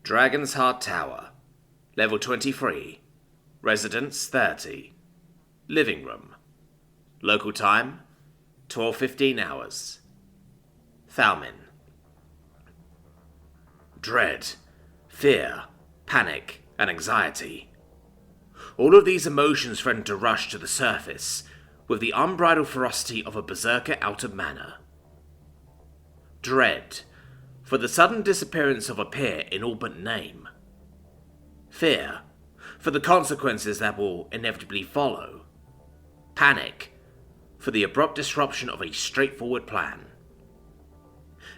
Dragon's Heart Tower, Level 23, Residence 30, Living Room, Local Time 12:15 hours. Thalmin. Dread, fear, panic, and anxiety. All of these emotions threatened to rush to the surface with the unbridled ferocity of a berserker out of manner. Dread, for the sudden disappearance of a peer in all but name. Fear, for the consequences that will inevitably follow. Panic, for the abrupt disruption of a straightforward plan.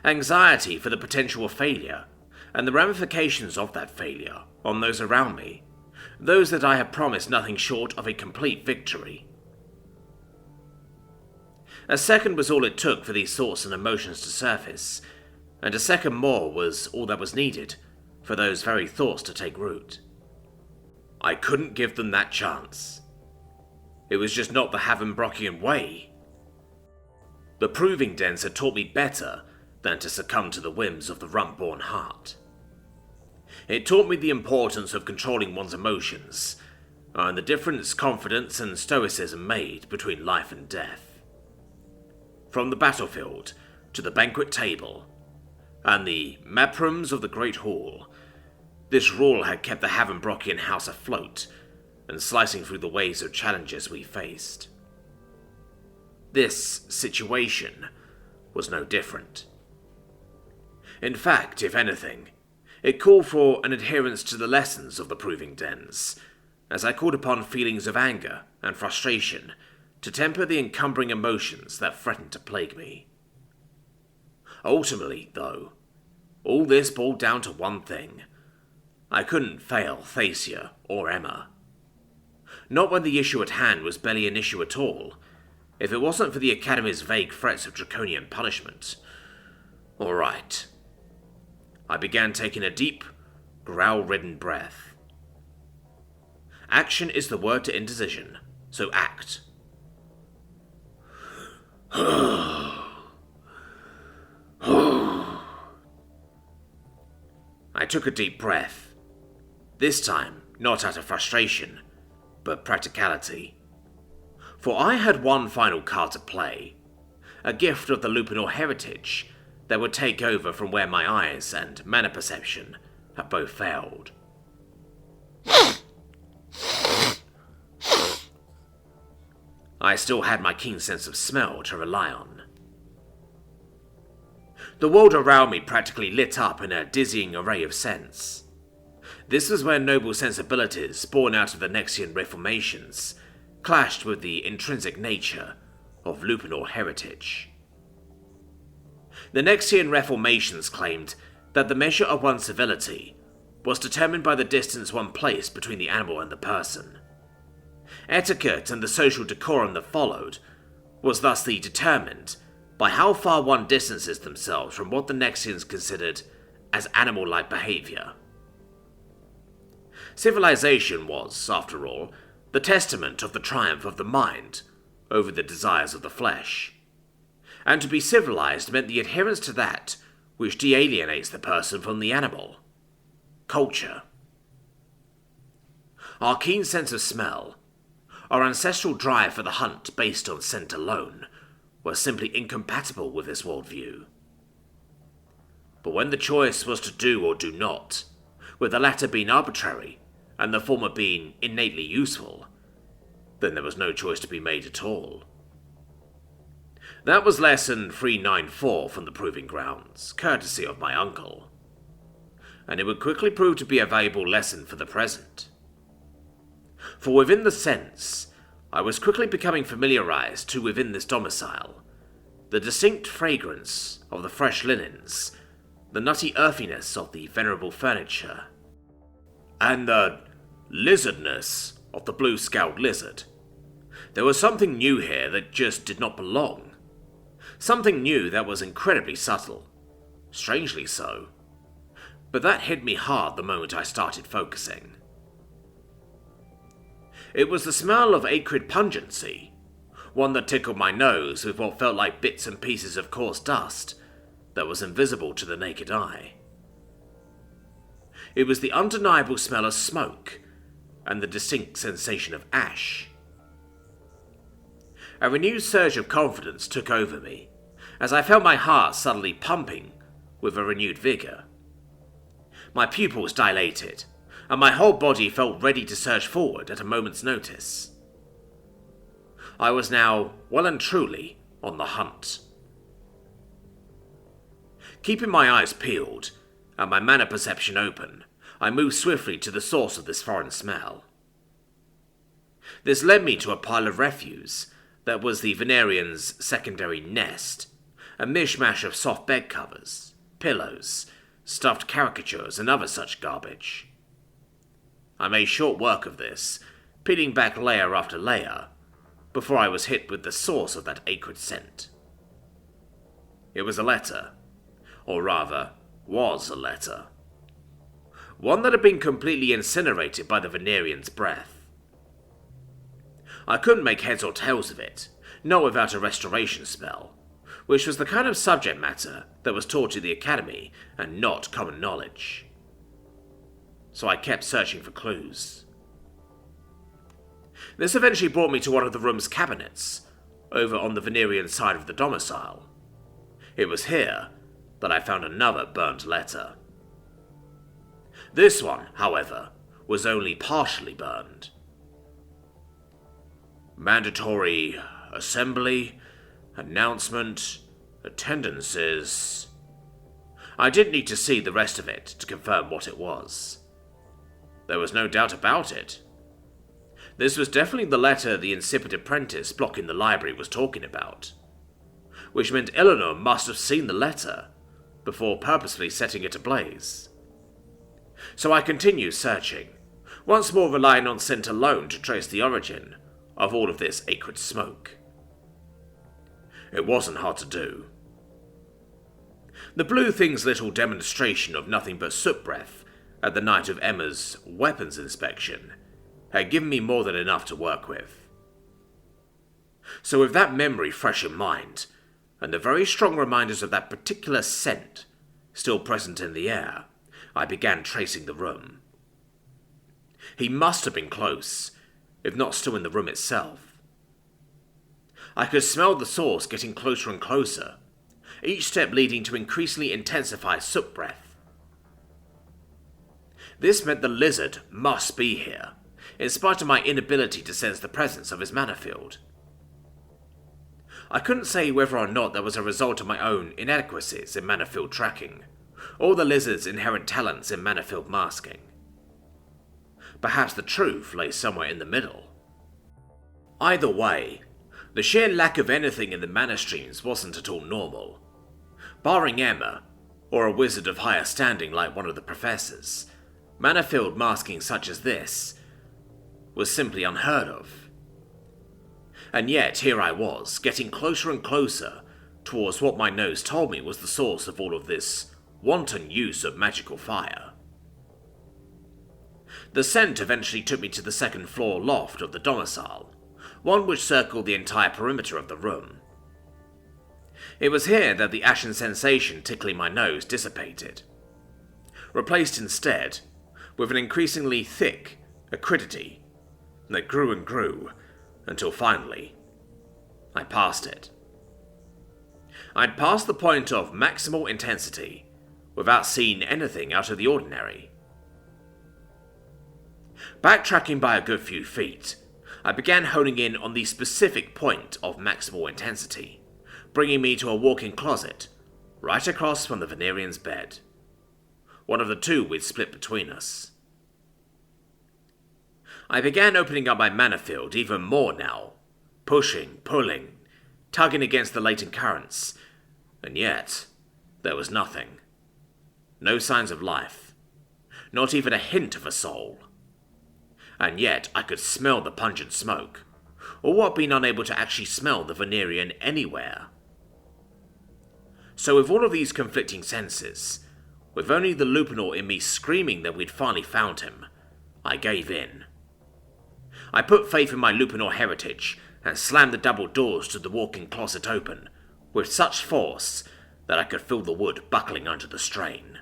Anxiety for the potential of failure, and the ramifications of that failure on those around me, those that I had promised nothing short of a complete victory. A second was all it took for these thoughts and emotions to surface, and a second more was all that was needed for those very thoughts to take root. I couldn't give them that chance. It was just not the Havenbrockian way. The Proving Dens had taught me better than to succumb to the whims of the Runt-born heart. It taught me the importance of controlling one's emotions, and the difference confidence and stoicism made between life and death. From the battlefield to the banquet table, and the map rooms of the Great Hall, this rule had kept the Havenbrockian house afloat and slicing through the waves of challenges we faced. This situation was no different. In fact, if anything, it called for an adherence to the lessons of the Proving Dens, as I called upon feelings of anger and frustration to temper the encumbering emotions that threatened to plague me. Ultimately, though, all this boiled down to one thing. I couldn't fail Thacia or Emma. Not when the issue at hand was barely an issue at all, if it wasn't for the Academy's vague threats of draconian punishment. All right. I began taking a deep, growl-ridden breath. Action is the word to indecision, so act. I took a deep breath. This time, not out of frustration, but practicality. For I had one final card to play, a gift of the Illunor heritage that would take over from where my eyes and mana perception had both failed. I still had my keen sense of smell to rely on. The world around me practically lit up in a dizzying array of scents. This was where noble sensibilities born out of the Nexian reformations clashed with the intrinsic nature of Illunor heritage. The Nexian reformations claimed that the measure of one's civility was determined by the distance one placed between the animal and the person. Etiquette and the social decorum that followed was thusly determined by how far one distances themselves from what the Nexians considered as animal-like behavior. Civilization was, after all, the testament of the triumph of the mind over the desires of the flesh. And to be civilized meant the adherence to that which de-alienates the person from the animal. Culture. Our keen sense of smell, our ancestral drive for the hunt based on scent alone, were simply incompatible with this worldview. But when the choice was to do or do not, with the latter being arbitrary and the former being innately useful, then there was no choice to be made at all. That was lesson 394 from the Proving Grounds, courtesy of my uncle. And it would quickly prove to be a valuable lesson for the present. For within the sense, I was quickly becoming familiarized to within this domicile, the distinct fragrance of the fresh linens, the nutty earthiness of the venerable furniture, and the lizardness of the blue-scaled lizard. There was something new here that just did not belong. Something new that was incredibly subtle. Strangely so. But that hit me hard the moment I started focusing. It was the smell of acrid pungency, one that tickled my nose with what felt like bits and pieces of coarse dust that was invisible to the naked eye. it was the undeniable smell of smoke and the distinct sensation of ash. A renewed surge of confidence took over me, as I felt my heart suddenly pumping with a renewed vigour. My pupils dilated, and my whole body felt ready to surge forward at a moment's notice. I was now well and truly on the hunt. Keeping my eyes peeled and my manner perception open, I moved swiftly to the source of this foreign smell. This led me to a pile of refuse that was the Venerian's secondary nest, a mishmash of soft bed covers, pillows, stuffed caricatures, and other such garbage. I made short work of this, peeling back layer after layer, before I was hit with the source of that acrid scent. It was a letter, or rather, was a letter. One that had been completely incinerated by the Venerian's breath. I couldn't make heads or tails of it, not without a restoration spell, which was the kind of subject matter that was taught in the academy and not common knowledge. So I kept searching for clues. This eventually brought me to one of the room's cabinets, over on the Venerian side of the domicile. It was here that I found another burnt letter. This one, however, was only partially burned. Mandatory assembly, announcement, attendances. I didn't need to see the rest of it to confirm what it was. There was no doubt about it. This was definitely the letter the insipid apprentice blocking the library was talking about, which meant Illunor must have seen the letter before purposefully setting it ablaze. So I continued searching, once more relying on scent alone to trace the origin of all of this acrid smoke. It wasn't hard to do. The blue thing's little demonstration of nothing but soot breath at the night of Emma's weapons inspection had given me more than enough to work with. So with that memory fresh in mind, and the very strong reminders of that particular scent still present in the air, I began tracing the room. He must have been close, if not still in the room itself. I could smell the source getting closer and closer, each step leading to increasingly intensified soot breath. This meant the lizard must be here, in spite of my inability to sense the presence of his mana field. I couldn't say whether or not that was a result of my own inadequacies in mana field tracking, or the lizard's inherent talents in mana field masking. Perhaps the truth lay somewhere in the middle. Either way, the sheer lack of anything in the mana streams wasn't at all normal. Barring Emma, or a wizard of higher standing like one of the professors, mana field masking such as this was simply unheard of. And yet here I was, getting closer and closer towards what my nose told me was the source of all of this wanton use of magical fire. The scent eventually took me to the second floor loft of the domicile, one which circled the entire perimeter of the room. It was here that the ashen sensation tickling my nose dissipated, replaced instead with an increasingly thick acridity that grew and grew until finally I passed it. I'd passed the point of maximal intensity without seeing anything out of the ordinary. Backtracking by a good few feet, I began honing in on the specific point of maximal intensity, bringing me to a walk-in closet right across from the Venerian's bed. One of the two we'd split between us. I began opening up my mana field even more now, pushing, pulling, tugging against the latent currents, and yet there was nothing. No signs of life, not even a hint of a soul. And yet I could smell the pungent smoke, or what being unable to actually smell the Venerian anywhere. So with all of these conflicting senses, with only the Lupinor in me screaming that we'd finally found him, I gave in. I put faith in my Lupinor heritage and slammed the double doors to the walk-in closet open with such force that I could feel the wood buckling under the strain.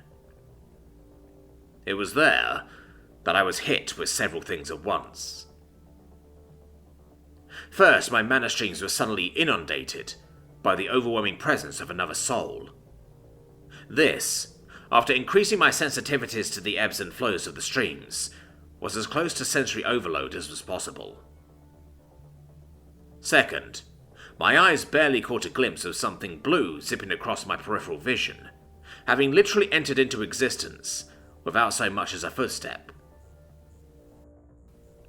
It was there that I was hit with several things at once. First, my mana streams were suddenly inundated by the overwhelming presence of another soul. This, after increasing my sensitivities to the ebbs and flows of the streams, was as close to sensory overload as was possible. Second, my eyes barely caught a glimpse of something blue zipping across my peripheral vision, having literally entered into existence without so much as a footstep.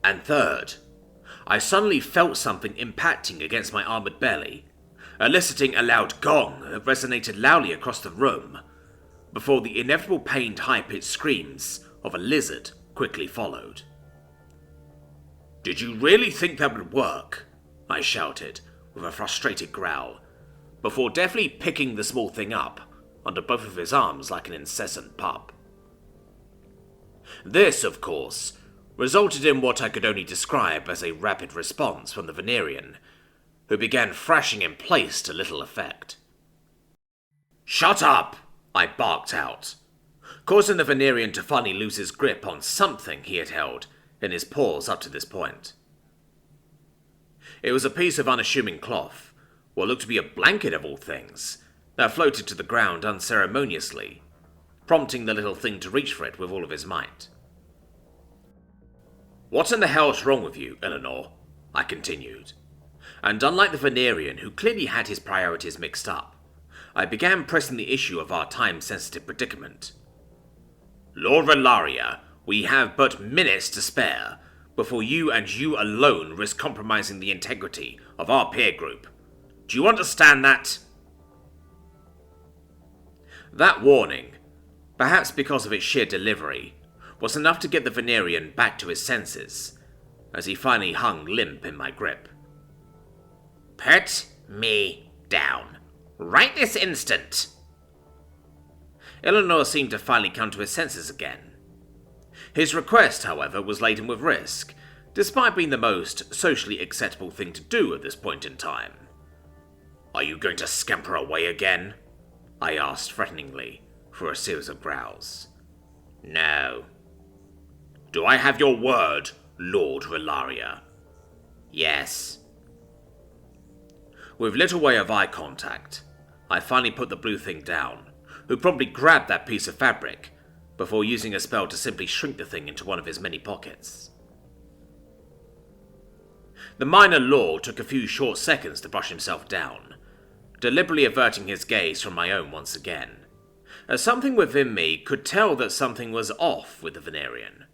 And third, I suddenly felt something impacting against my armored belly, eliciting a loud gong that resonated loudly across the room, before the inevitable pained high-pitched screams of a lizard quickly followed. "Did you really think that would work?" I shouted, with a frustrated growl, before deftly picking the small thing up under both of his arms like an incessant pup. This, of course, resulted in what I could only describe as a rapid response from the Venerian, who began thrashing in place to little effect. "Shut up!" I barked out, causing the Venerian to finally lose his grip on something he had held in his paws up to this point. It was a piece of unassuming cloth, what looked to be a blanket of all things, that floated to the ground unceremoniously, prompting the little thing to reach for it with all of his might. "What in the hell's wrong with you, Elanor?" I continued, and unlike the Venerian, who clearly had his priorities mixed up, I began pressing the issue of our time-sensitive predicament. "Lord Rellaria, we have but minutes to spare before you and you alone risk compromising the integrity of our peer group. Do you understand that?" That warning, perhaps because of its sheer delivery, was enough to get the Venerian back to his senses, as he finally hung limp in my grip. "Put me down. Right this instant!" Illunor seemed to finally come to his senses again. His request, however, was laden with risk, despite being the most socially acceptable thing to do at this point in time. "Are you going to scamper away again?" I asked threateningly, through a series of growls. "No." "Do I have your word, Lord Rellaria?" "Yes." With little way of eye contact, I finally put the blue thing down, who promptly grabbed that piece of fabric, before using a spell to simply shrink the thing into one of his many pockets. The minor lord took a few short seconds to brush himself down, deliberately averting his gaze from my own once again, as something within me could tell that something was off with the Venerian.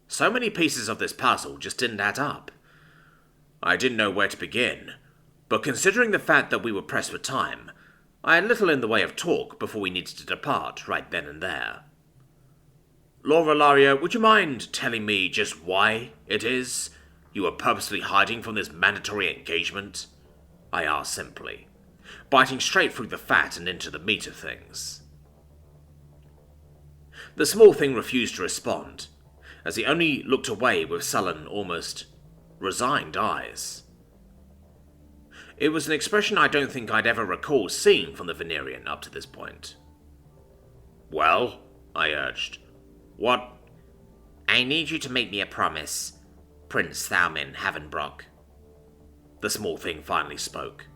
So many pieces of this puzzle just didn't add up. I didn't know where to begin, but considering the fact that we were pressed for time, I had little in the way of talk before we needed to depart right then and there. "Lord Rellaria, would you mind telling me just why it is you are purposely hiding from this mandatory engagement?" I asked simply, biting straight through the fat and into the meat of things. The small thing refused to respond, as he only looked away with sullen, almost resigned eyes. It was an expression I don't think I'd ever recall seeing from the Venerian up to this point. "Well," I urged, "what—" "I need you to make me a promise, Prince Thalmin Havenbrock." The small thing finally spoke.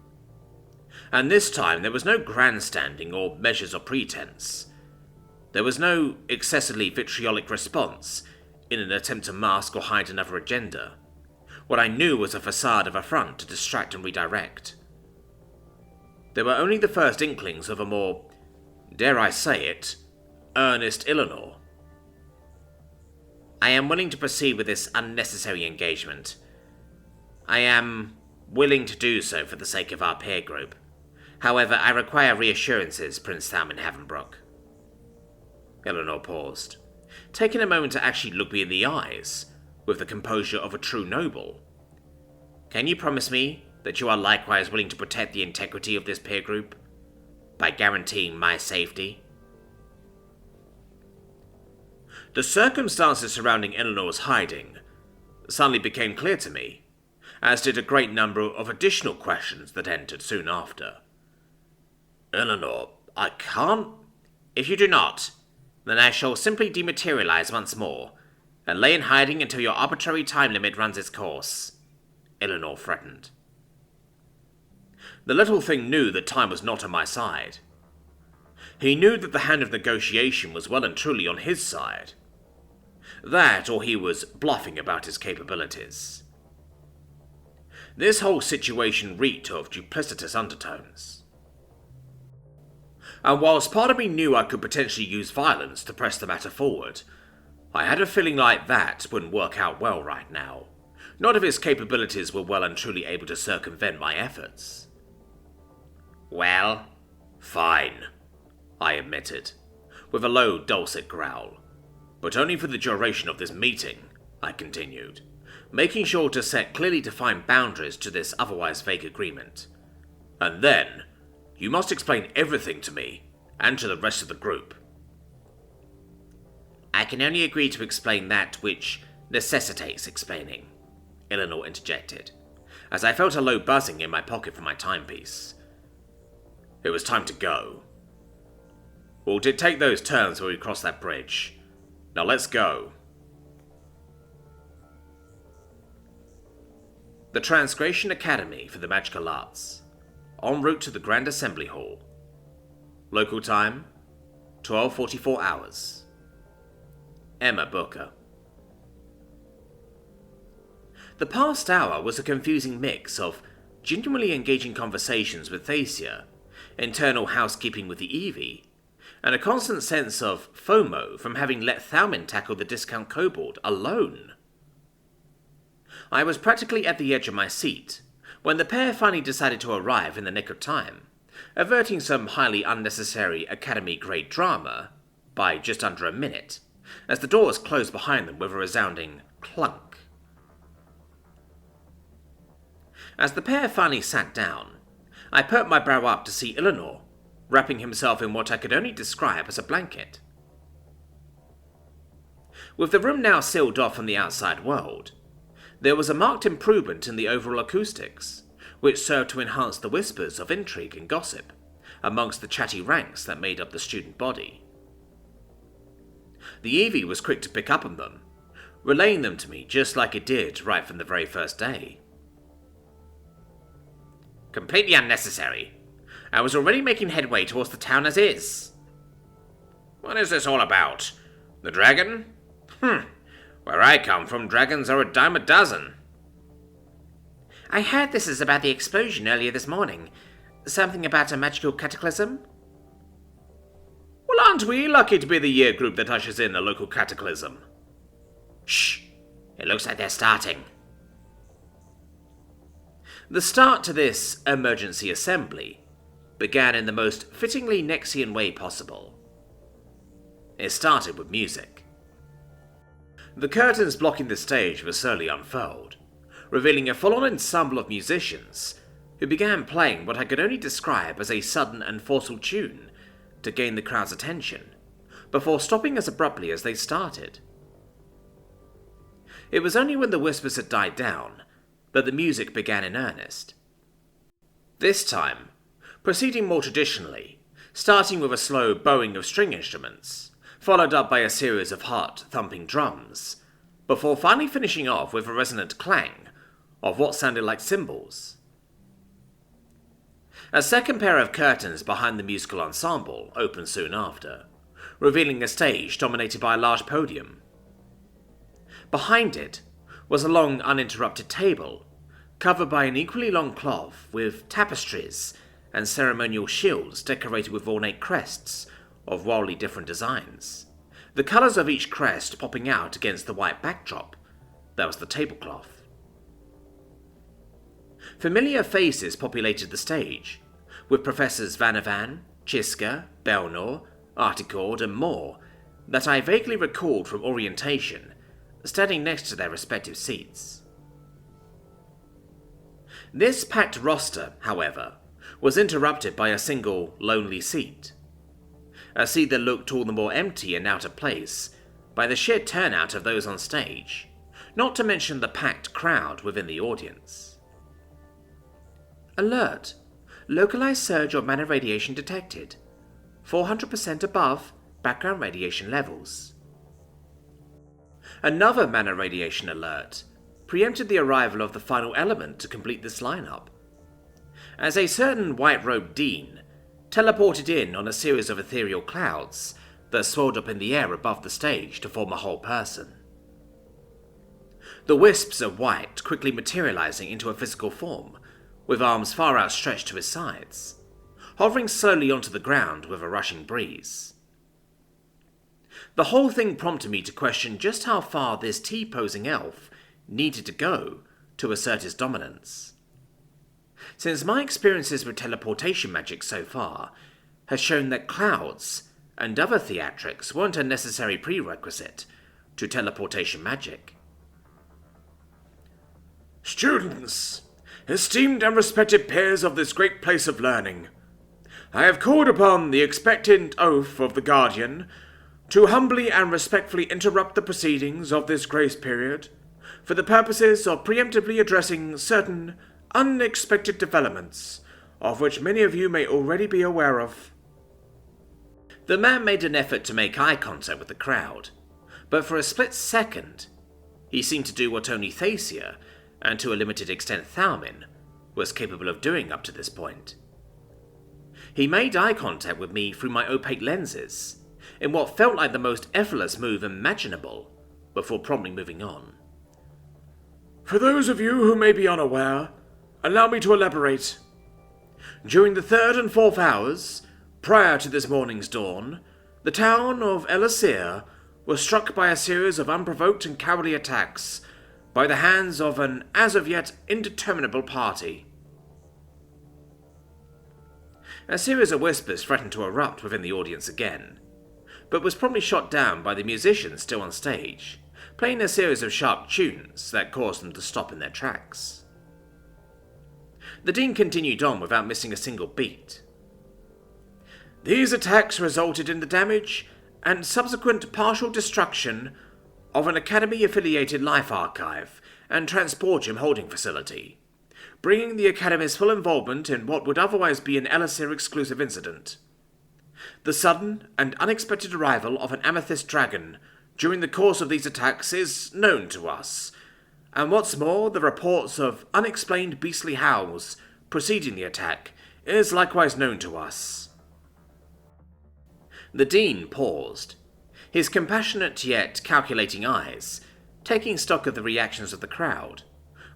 And this time there was no grandstanding or measures of pretense. There was no excessively vitriolic response in an attempt to mask or hide another agenda. What I knew was a facade of affront to distract and redirect. There were only the first inklings of a more, dare I say it, earnest Illunor. "I am willing to proceed with this unnecessary engagement. I am willing to do so for the sake of our peer group. However, I require reassurances, Prince Thalmin Havenbrock." Elanor paused, taking a moment to actually look me in the eyes, with the composure of a true noble. "Can you promise me that you are likewise willing to protect the integrity of this peer group, by guaranteeing my safety?" The circumstances surrounding Ellanor's hiding suddenly became clear to me, as did a great number of additional questions that entered soon after. "Elanor, I can't—" "If you do not, then I shall simply dematerialize once more, and lay in hiding until your arbitrary time limit runs its course," Illunor threatened. The little thing knew that time was not on my side. He knew that the hand of negotiation was well and truly on his side. That, or he was bluffing about his capabilities. This whole situation reeked of duplicitous undertones. And whilst part of me knew I could potentially use violence to press the matter forward, I had a feeling like that wouldn't work out well right now, not if his capabilities were well and truly able to circumvent my efforts. "Well, fine," I admitted, with a low, dulcet growl. "But only for the duration of this meeting," I continued, making sure to set clearly defined boundaries to this otherwise vague agreement. "And then, you must explain everything to me, and to the rest of the group." "I can only agree to explain that which necessitates explaining," Elanor interjected, as I felt a low buzzing in my pocket for my timepiece. It was time to go. "We'll dictate those terms when we cross that bridge. Now let's go." The Transgression Academy for the Magical Arts. En route to the Grand Assembly Hall. Local time, 12:44 hours. Emma Booker. The past hour was a confusing mix of genuinely engaging conversations with Thacia, internal housekeeping with the Eevee, and a constant sense of FOMO from having let Thalmin tackle the discount kobold alone. I was practically at the edge of my seat when the pair finally decided to arrive in the nick of time, averting some highly unnecessary Academy-grade drama by just under a minute, as the doors closed behind them with a resounding clunk. As the pair finally sat down, I perked my brow up to see Illunor, wrapping himself in what I could only describe as a blanket. With the room now sealed off from the outside world, there was a marked improvement in the overall acoustics, which served to enhance the whispers of intrigue and gossip amongst the chatty ranks that made up the student body. The Eevee was quick to pick up on them, relaying them to me just like it did right from the very first day. "Completely unnecessary. I was already making headway towards the town as is." "What is this all about? The dragon? Where I come from, dragons are a dime a dozen." "I heard this is about the explosion earlier this morning. Something about a magical cataclysm?" "Well, aren't we lucky to be the year group that ushers in a local cataclysm?" "Shh! It looks like they're starting." The start to this emergency assembly began in the most fittingly Nexian way possible. It started with music. The curtains blocking the stage were slowly unfurled, revealing a full-on ensemble of musicians who began playing what I could only describe as a sudden and forceful tune to gain the crowd's attention, before stopping as abruptly as they started. It was only when the whispers had died down that the music began in earnest. This time, proceeding more traditionally, starting with a slow bowing of string instruments, followed up by a series of heart-thumping drums, before finally finishing off with a resonant clang of what sounded like cymbals. A second pair of curtains behind the musical ensemble opened soon after, revealing a stage dominated by a large podium. Behind it was a long, uninterrupted table, covered by an equally long cloth with tapestries and ceremonial shields decorated with ornate crests of wildly different designs, the colours of each crest popping out against the white backdrop that was the tablecloth. Familiar faces populated the stage, with Professors Vanavan, Chiska, Belnor, Articord, and more that I vaguely recalled from orientation, standing next to their respective seats. This packed roster, however, was interrupted by a single, lonely seat. A seat that looked all the more empty and out of place by the sheer turnout of those on stage, not to mention the packed crowd within the audience. "Alert! Localized surge of mana radiation detected. 400% above background radiation levels. Another mana radiation alert preempted the arrival of the final element to complete this lineup, as a certain white-robed dean teleported in on a series of ethereal clouds that swirled up in the air above the stage to form a whole person. The wisps of white quickly materializing into a physical form, with arms far outstretched to his sides, hovering slowly onto the ground with a rushing breeze. The whole thing prompted me to question just how far this T-posing elf needed to go to assert his dominance, since my experiences with teleportation magic so far has shown that clouds and other theatrics weren't a necessary prerequisite to teleportation magic. Students, esteemed and respected peers of this great place of learning, I have called upon the expectant oath of the Guardian to humbly and respectfully interrupt the proceedings of this grace period for the purposes of preemptively addressing certain unexpected developments, of which many of you may already be aware of. The man made an effort to make eye contact with the crowd, but for a split second, he seemed to do what only Thacia, and to a limited extent Thalmin, was capable of doing up to this point. He made eye contact with me through my opaque lenses, in what felt like the most effortless move imaginable, before promptly moving on. For those of you who may be unaware, allow me to elaborate. During the 3rd and 4th hours, prior to this morning's dawn, the town of Elasir was struck by a series of unprovoked and cowardly attacks by the hands of an as-of-yet indeterminable party. A series of whispers threatened to erupt within the audience again, but was promptly shot down by the musicians still on stage, playing a series of sharp tunes that caused them to stop in their tracks. The dean continued on without missing a single beat. These attacks resulted in the damage and subsequent partial destruction of an Academy-affiliated life archive and transportium holding facility, bringing the Academy's full involvement in what would otherwise be an Elasir-exclusive incident. The sudden and unexpected arrival of an amethyst dragon during the course of these attacks is known to us, and what's more, the reports of unexplained beastly howls preceding the attack is likewise known to us. The dean paused, his compassionate yet calculating eyes taking stock of the reactions of the crowd,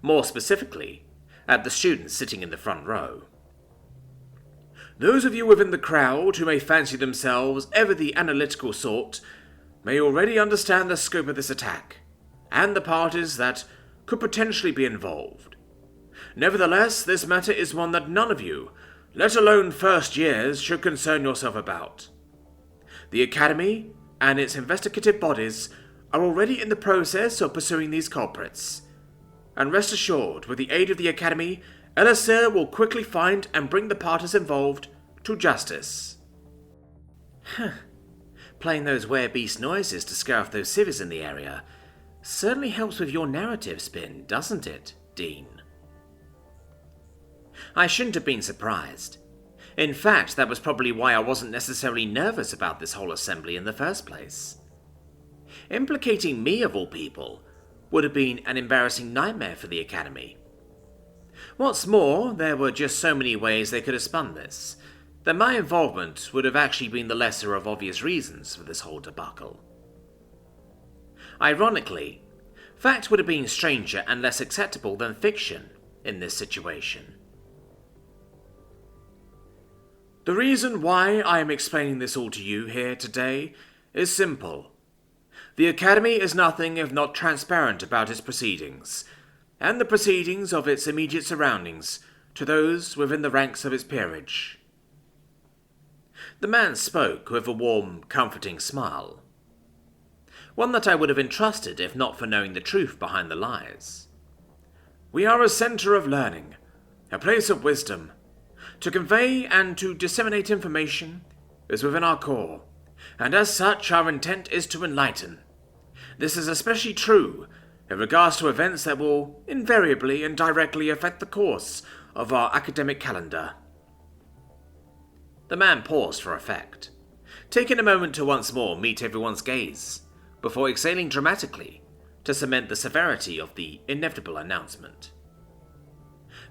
more specifically, at the students sitting in the front row. Those of you within the crowd who may fancy themselves ever the analytical sort may already understand the scope of this attack, and the parties that could potentially be involved. Nevertheless, this matter is one that none of you, let alone first years, should concern yourself about. The Academy and its investigative bodies are already in the process of pursuing these culprits, and rest assured, with the aid of the Academy, Elasir will quickly find and bring the parties involved to justice. Playing those werebeast noises to scare off those civvies in the area certainly helps with your narrative spin, doesn't it, Dean? I shouldn't have been surprised. In fact, that was probably why I wasn't necessarily nervous about this whole assembly in the first place. Implicating me, of all people, would have been an embarrassing nightmare for the Academy. What's more, there were just so many ways they could have spun this, that my involvement would have actually been the lesser of obvious reasons for this whole debacle. Ironically, fact would have been stranger and less acceptable than fiction in this situation. The reason why I am explaining this all to you here today is simple. The Academy is nothing if not transparent about its proceedings, and the proceedings of its immediate surroundings, to those within the ranks of its peerage. The man spoke with a warm, comforting smile. One that I would have entrusted if not for knowing the truth behind the lies. We are a centre of learning, a place of wisdom. To convey and to disseminate information is within our core, and as such our intent is to enlighten. This is especially true in regards to events that will invariably and directly affect the course of our academic calendar. The man paused for effect, taking a moment to once more meet everyone's gaze, before exhaling dramatically to cement the severity of the inevitable announcement.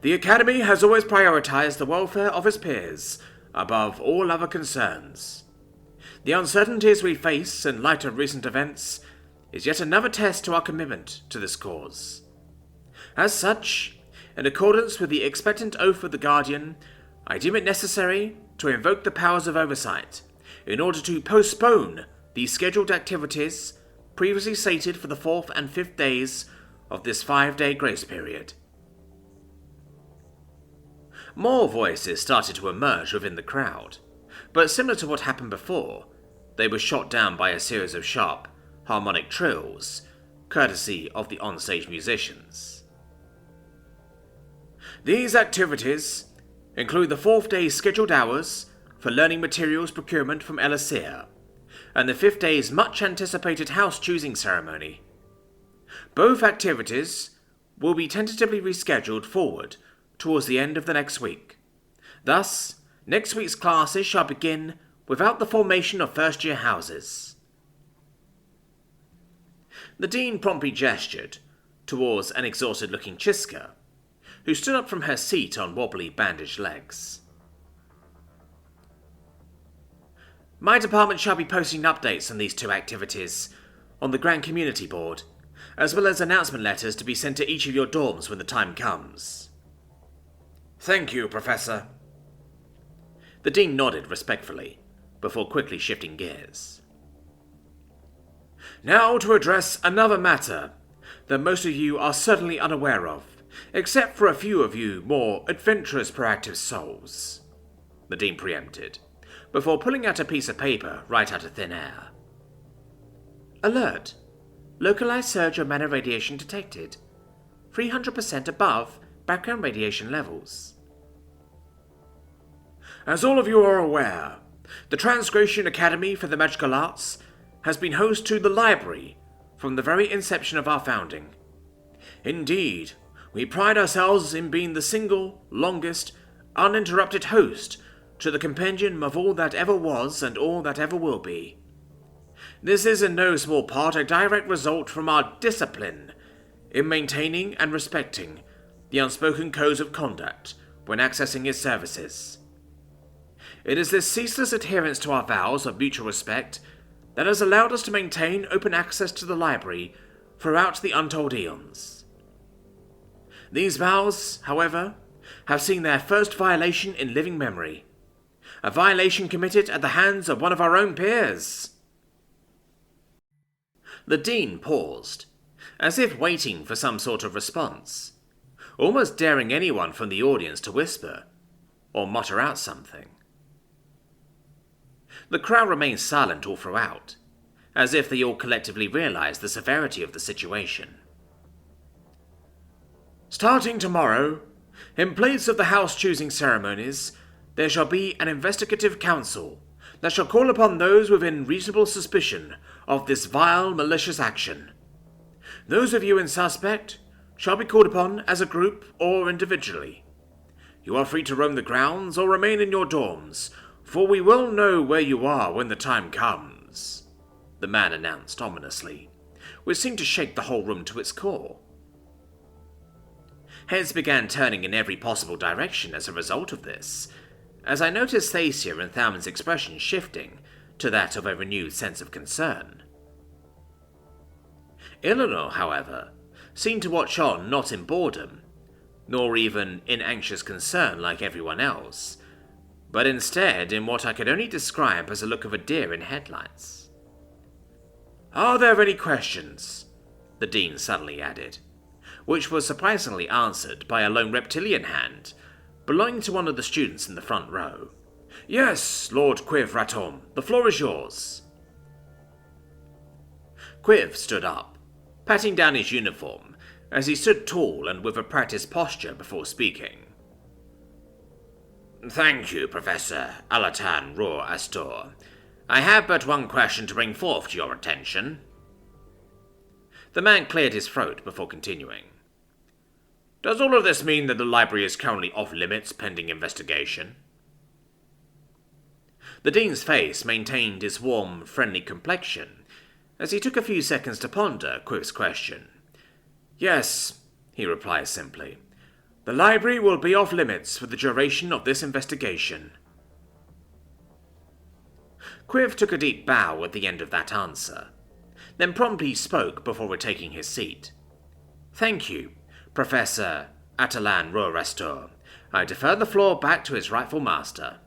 The Academy has always prioritized the welfare of its peers above all other concerns. The uncertainties we face in light of recent events is yet another test to our commitment to this cause. As such, in accordance with the expectant oath of the Guardian, I deem it necessary to invoke the powers of oversight in order to postpone the scheduled activities previously slated for the 4th and 5th days of this 5-day grace period. More voices started to emerge within the crowd, but similar to what happened before, they were shot down by a series of sharp, harmonic trills, courtesy of the onstage musicians. These activities include the 4th day's scheduled hours for learning materials procurement from Elasir, and the 5th day's much-anticipated house-choosing ceremony. Both activities will be tentatively rescheduled forward towards the end of the next week. Thus, next week's classes shall begin without the formation of first-year houses. The Dean promptly gestured towards an exhausted-looking Chiska, who stood up from her seat on wobbly bandaged legs. My department shall be posting updates on these 2 activities on the Grand Community Board, as well as announcement letters to be sent to each of your dorms when the time comes. Thank you, Professor. The Dean nodded respectfully, before quickly shifting gears. Now to address another matter that most of you are certainly unaware of, except for a few of you more adventurous proactive souls, the Dean preempted, before pulling out a piece of paper right out of thin air. Alert. Localized surge of mana radiation detected. 300% above background radiation levels. As all of you are aware, the Transgression Academy for the Magical Arts has been host to the library from the very inception of our founding. Indeed, we pride ourselves in being the single, longest, uninterrupted host to the compendium of all that ever was and all that ever will be. This is in no small part a direct result from our discipline in maintaining and respecting the unspoken codes of conduct when accessing its services. It is this ceaseless adherence to our vows of mutual respect that has allowed us to maintain open access to the library throughout the untold eons. These vows, however, have seen their first violation in living memory. A violation committed at the hands of one of our own peers. The Dean paused, as if waiting for some sort of response, almost daring anyone from the audience to whisper or mutter out something. The crowd remained silent all throughout, as if they all collectively realized the severity of the situation. Starting tomorrow, in place of the house-choosing ceremonies, there shall be an investigative council that shall call upon those within reasonable suspicion of this vile, malicious action. Those of you in suspect shall be called upon as a group or individually. You are free to roam the grounds or remain in your dorms, for we will know where you are when the time comes, the man announced ominously, which seemed to shake the whole room to its core. Heads began turning in every possible direction as a result of this, as I noticed Thacia and Thalmon's expression shifting to that of a renewed sense of concern. Illunor, however, seemed to watch on not in boredom, nor even in anxious concern like everyone else, but instead in what I could only describe as a look of a deer in headlights. Are there any questions? The Dean suddenly added, which was surprisingly answered by a lone reptilian hand belonging to one of the students in the front row. Yes, Lord Quiv Ratom, the floor is yours. Quiv stood up, patting down his uniform as he stood tall and with a practiced posture before speaking. Thank you, Professor Alatan Roar Astor. I have but one question to bring forth to your attention. The man cleared his throat before continuing. Does all of this mean that the library is currently off limits pending investigation? The Dean's face maintained its warm, friendly complexion as he took a few seconds to ponder Quiv's question. Yes, he replied simply. The library will be off limits for the duration of this investigation. Quiv took a deep bow at the end of that answer, then promptly spoke before retaking his seat. Thank you, Professor Atalan Rorastor. I defer the floor back to his rightful master.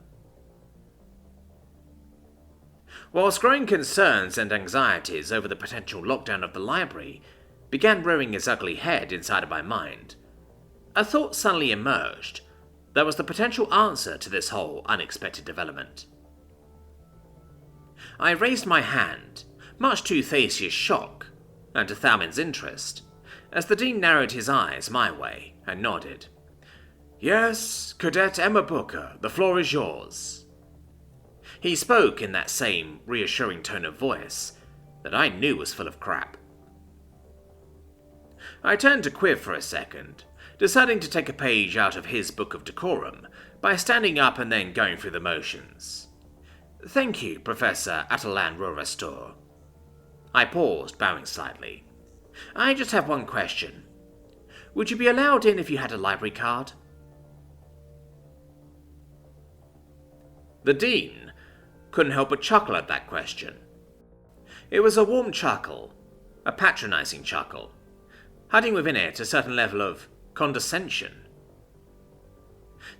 Whilst growing concerns and anxieties over the potential lockdown of the library began rearing its ugly head inside of my mind, a thought suddenly emerged that was the potential answer to this whole unexpected development. I raised my hand, much to Thasia's shock and to Thalmin's interest, as the Dean narrowed his eyes my way and nodded. Yes, Cadet Emma Booker, the floor is yours. He spoke in that same reassuring tone of voice that I knew was full of crap. I turned to Quiv for a second, deciding to take a page out of his book of decorum by standing up and then going through the motions. Thank you, Professor Atalan Rorastor. I paused, bowing slightly. I just have one question. Would you be allowed in if you had a library card? The Dean couldn't help but chuckle at that question. It was a warm chuckle, a patronizing chuckle, hiding within it a certain level of condescension.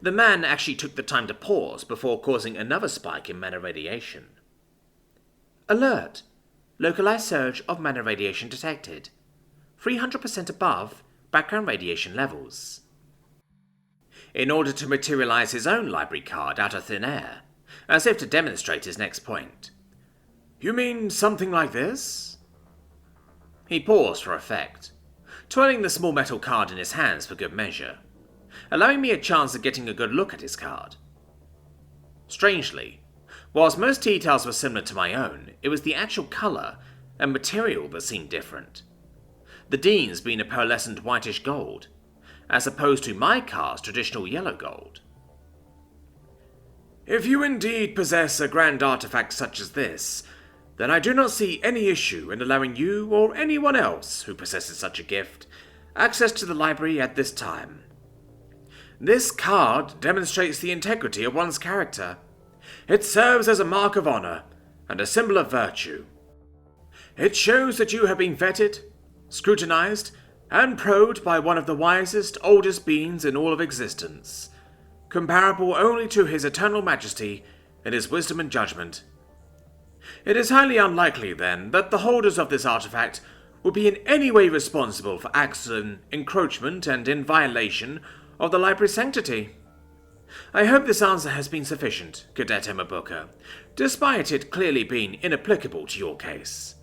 The man actually took the time to pause before causing another spike in mana radiation. Alert! Localized surge of mana radiation detected. 300% above background radiation levels. In order to materialize his own library card out of thin air, as if to demonstrate his next point. You mean something like this? He paused for effect, twirling the small metal card in his hands for good measure, allowing me a chance of getting a good look at his card. Strangely, whilst most details were similar to my own, it was the actual colour and material that seemed different. The Dean's being a pearlescent whitish gold, as opposed to my card's traditional yellow gold. If you indeed possess a grand artifact such as this, then I do not see any issue in allowing you or anyone else who possesses such a gift access to the library at this time. This card demonstrates the integrity of one's character. It serves as a mark of honor and a symbol of virtue. It shows that you have been vetted, scrutinized, and probed by one of the wisest, oldest beings in all of existence, comparable only to His Eternal Majesty in his wisdom and judgment. It is highly unlikely, then, that the holders of this artifact would be in any way responsible for acts of encroachment and in violation of the library's sanctity. I hope this answer has been sufficient, Cadet Emma Booker, despite it clearly being inapplicable to your case.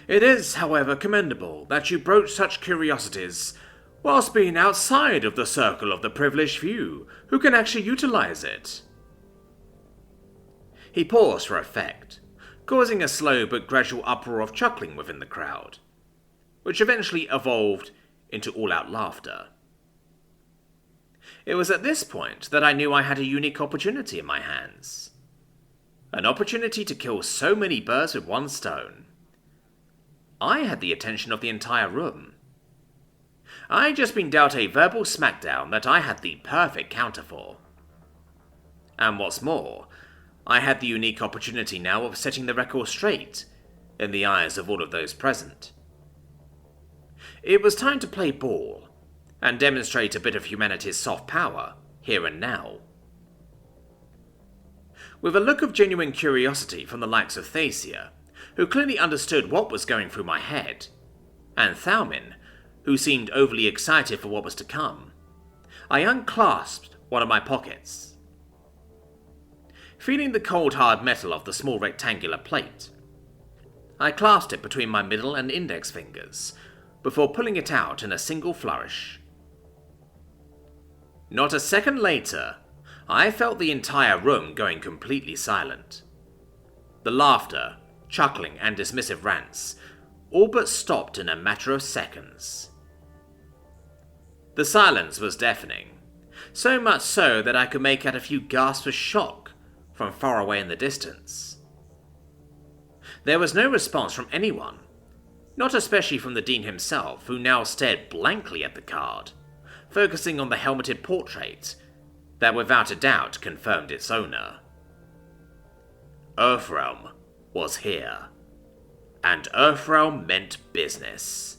It is, however, commendable that you broach such curiosities whilst being outside of the circle of the privileged few who can actually utilize it. He paused for effect, causing a slow but gradual uproar of chuckling within the crowd, which eventually evolved into all-out laughter. It was at this point that I knew I had a unique opportunity in my hands. An opportunity to kill so many birds with one stone. I had the attention of the entire room. I had just been dealt a verbal smackdown that I had the perfect counter for. And what's more, I had the unique opportunity now of setting the record straight in the eyes of all of those present. It was time to play ball and demonstrate a bit of humanity's soft power here and now. With a look of genuine curiosity from the likes of Thasia, who clearly understood what was going through my head, and Thalmin, who seemed overly excited for what was to come, I unclasped one of my pockets. Feeling the cold hard metal of the small rectangular plate, I clasped it between my middle and index fingers, before pulling it out in a single flourish. Not a second later, I felt the entire room going completely silent. The laughter, chuckling, and dismissive rants all but stopped in a matter of seconds. The silence was deafening, so much so that I could make out a few gasps of shock from far away in the distance. There was no response from anyone, not especially from the Dean himself, who now stared blankly at the card, focusing on the helmeted portrait that without a doubt confirmed its owner. Earthrealm was here, and Earthrealm meant business.